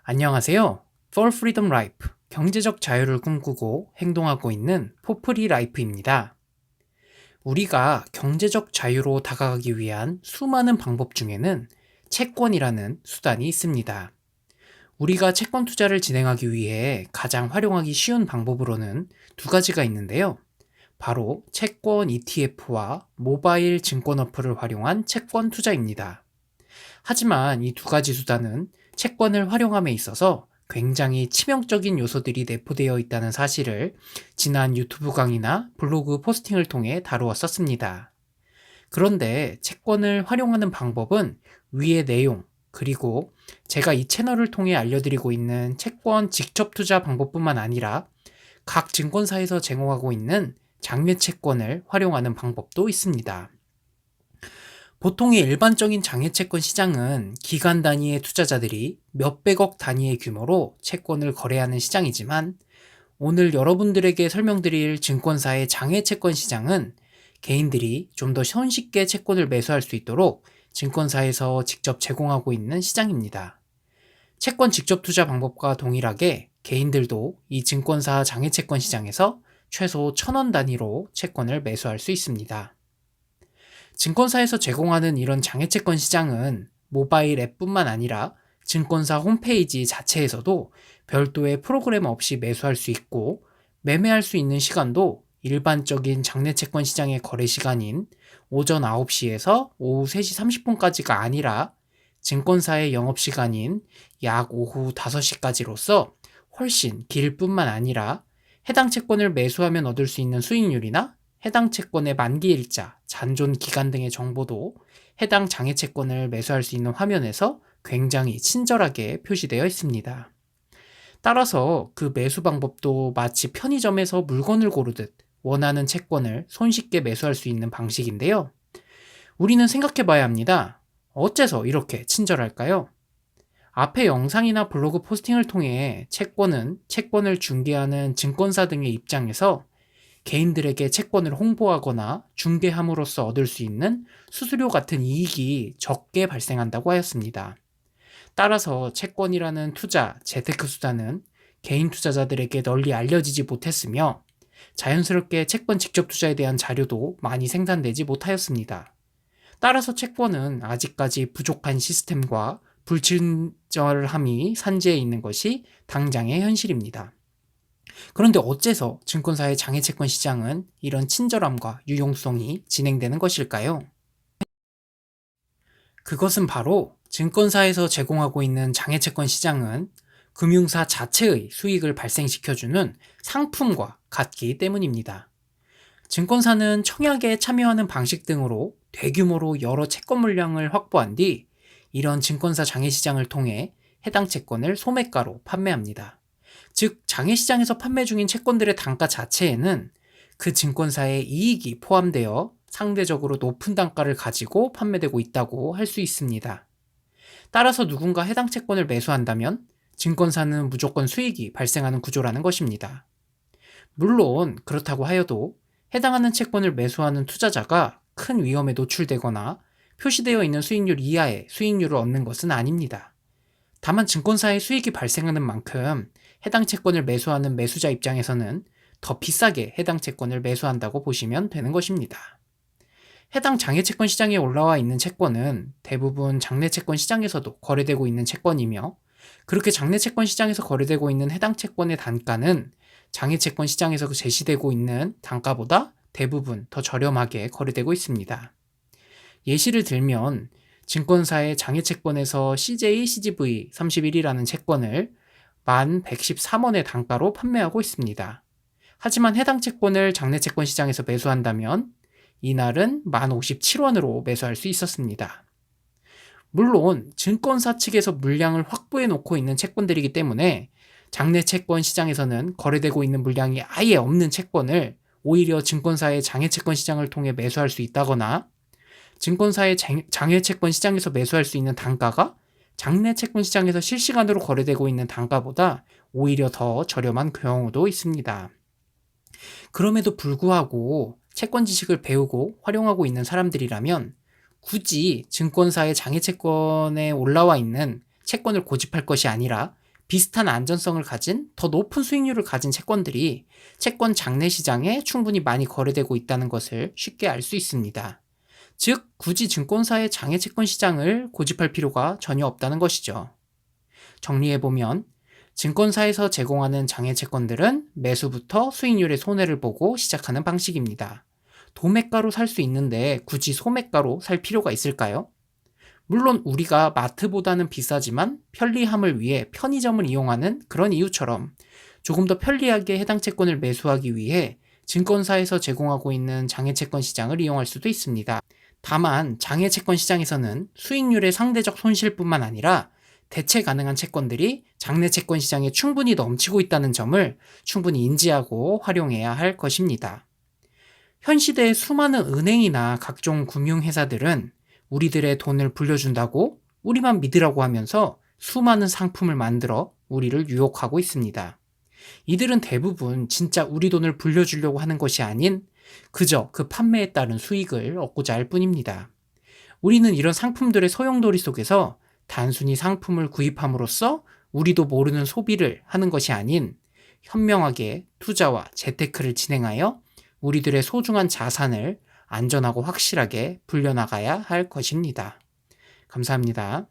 안녕하세요. For Freedom Life, 경제적 자유를 꿈꾸고 행동하고 있는 포프리 라이프입니다. 우리가 경제적 자유로 다가가기 위한 수많은 방법 중에는 채권이라는 수단이 있습니다. 우리가 채권 투자를 진행하기 위해 가장 활용하기 쉬운 방법으로는 두 가지가 있는데요. 바로 채권 ETF와 모바일 증권 어플을 활용한 채권 투자입니다. 하지만 이 두 가지 수단은 채권을 활용함에 있어서 굉장히 치명적인 요소들이 내포되어 있다는 사실을 지난 유튜브 강의나 블로그 포스팅을 통해 다루었었습니다. 그런데 채권을 활용하는 방법은 위의 내용, 그리고 제가 이 채널을 통해 알려드리고 있는 채권 직접 투자 방법뿐만 아니라 각 증권사에서 제공하고 있는 장외 채권을 활용하는 방법도 있습니다. 보통의 일반적인 장외채권 시장은 기간 단위의 투자자들이 몇백억 단위의 규모로 채권을 거래하는 시장이지만, 오늘 여러분들에게 설명드릴 증권사의 장외채권 시장은 개인들이 좀 더 손쉽게 채권을 매수할 수 있도록 증권사에서 직접 제공하고 있는 시장입니다. 채권 직접 투자 방법과 동일하게 개인들도 이 증권사 장외채권 시장에서 최소 1,000원 단위로 채권을 매수할 수 있습니다. 증권사에서 제공하는 이런 장외채권 시장은 모바일 앱뿐만 아니라 증권사 홈페이지 자체에서도 별도의 프로그램 없이 매수할 수 있고, 매매할 수 있는 시간도 일반적인 장외채권 시장의 거래 시간인 오전 9시에서 오후 3시 30분까지가 아니라 증권사의 영업시간인 약 오후 5시까지로서 훨씬 길 뿐만 아니라 해당 채권을 매수하면 얻을 수 있는 수익률이나 해당 채권의 만기일자, 잔존 기간 등의 정보도 해당 장외채권을 매수할 수 있는 화면에서 굉장히 친절하게 표시되어 있습니다. 따라서 그 매수 방법도 마치 편의점에서 물건을 고르듯 원하는 채권을 손쉽게 매수할 수 있는 방식인데요. 우리는 생각해 봐야 합니다. 어째서 이렇게 친절할까요? 앞의 영상이나 블로그 포스팅을 통해 채권을 중개하는 증권사 등의 입장에서 개인들에게 채권을 홍보하거나 중개함으로써 얻을 수 있는 수수료 같은 이익이 적게 발생한다고 하였습니다. 따라서 채권이라는 투자, 재테크 수단은 개인 투자자들에게 널리 알려지지 못했으며, 자연스럽게 채권 직접 투자에 대한 자료도 많이 생산되지 못하였습니다. 따라서 채권은 아직까지 부족한 시스템과 불친절함이 산재해 있는 것이 당장의 현실입니다. 그런데 어째서 증권사의 장외채권 시장은 이런 친절함과 유용성이 진행되는 것일까요? 그것은 바로 증권사에서 제공하고 있는 장외채권 시장은 금융사 자체의 수익을 발생시켜주는 상품과 같기 때문입니다. 증권사는 청약에 참여하는 방식 등으로 대규모로 여러 채권 물량을 확보한 뒤 이런 증권사 장외시장을 통해 해당 채권을 소매가로 판매합니다. 즉, 장외시장에서 판매 중인 채권들의 단가 자체에는 그 증권사의 이익이 포함되어 상대적으로 높은 단가를 가지고 판매되고 있다고 할 수 있습니다. 따라서 누군가 해당 채권을 매수한다면 증권사는 무조건 수익이 발생하는 구조라는 것입니다. 물론 그렇다고 하여도 해당하는 채권을 매수하는 투자자가 큰 위험에 노출되거나 표시되어 있는 수익률 이하의 수익률을 얻는 것은 아닙니다. 다만 증권사의 수익이 발생하는 만큼 해당 채권을 매수하는 매수자 입장에서는 더 비싸게 해당 채권을 매수한다고 보시면 되는 것입니다. 해당 장외채권 시장에 올라와 있는 채권은 대부분 장내채권 시장에서도 거래되고 있는 채권이며, 그렇게 장내채권 시장에서 거래되고 있는 해당 채권의 단가는 장외채권 시장에서 제시되고 있는 단가보다 대부분 더 저렴하게 거래되고 있습니다. 예시를 들면 증권사의 장외채권에서 CJ CGV 31이라는 채권을 1113원의 단가로 판매하고 있습니다. 하지만 해당 채권을 장내채권 시장에서 매수한다면 이날은 1057원으로 매수할 수 있었습니다. 물론 증권사 측에서 물량을 확보해 놓고 있는 채권들이기 때문에 장내채권 시장에서는 거래되고 있는 물량이 아예 없는 채권을 오히려 증권사의 장외채권 시장을 통해 매수할 수 있다거나, 증권사의 장외채권 시장에서 매수할 수 있는 단가가 장내채권 시장에서 실시간으로 거래되고 있는 단가보다 오히려 더 저렴한 경우도 있습니다. 그럼에도 불구하고 채권 지식을 배우고 활용하고 있는 사람들이라면 굳이 증권사의 장외채권에 올라와 있는 채권을 고집할 것이 아니라 비슷한 안전성을 가진 더 높은 수익률을 가진 채권들이 채권 장내 시장에 충분히 많이 거래되고 있다는 것을 쉽게 알 수 있습니다. 즉, 굳이 증권사의 장외 채권 시장을 고집할 필요가 전혀 없다는 것이죠. 정리해보면, 증권사에서 제공하는 장외 채권들은 매수부터 수익률의 손해를 보고 시작하는 방식입니다. 도매가로 살 수 있는데 굳이 소매가로 살 필요가 있을까요? 물론 우리가 마트보다는 비싸지만 편리함을 위해 편의점을 이용하는 그런 이유처럼 조금 더 편리하게 해당 채권을 매수하기 위해 증권사에서 제공하고 있는 장외채권 시장을 이용할 수도 있습니다. 다만 장외채권 시장에서는 수익률의 상대적 손실뿐만 아니라 대체 가능한 채권들이 장내채권 시장에 충분히 넘치고 있다는 점을 충분히 인지하고 활용해야 할 것입니다. 현 시대의 수많은 은행이나 각종 금융회사들은 우리들의 돈을 불려준다고 우리만 믿으라고 하면서 수많은 상품을 만들어 우리를 유혹하고 있습니다. 이들은 대부분 진짜 우리 돈을 불려주려고 하는 것이 아닌 그저 그 판매에 따른 수익을 얻고자 할 뿐입니다. 우리는 이런 상품들의 소용돌이 속에서 단순히 상품을 구입함으로써 우리도 모르는 소비를 하는 것이 아닌 현명하게 투자와 재테크를 진행하여 우리들의 소중한 자산을 안전하고 확실하게 불려나가야 할 것입니다. 감사합니다.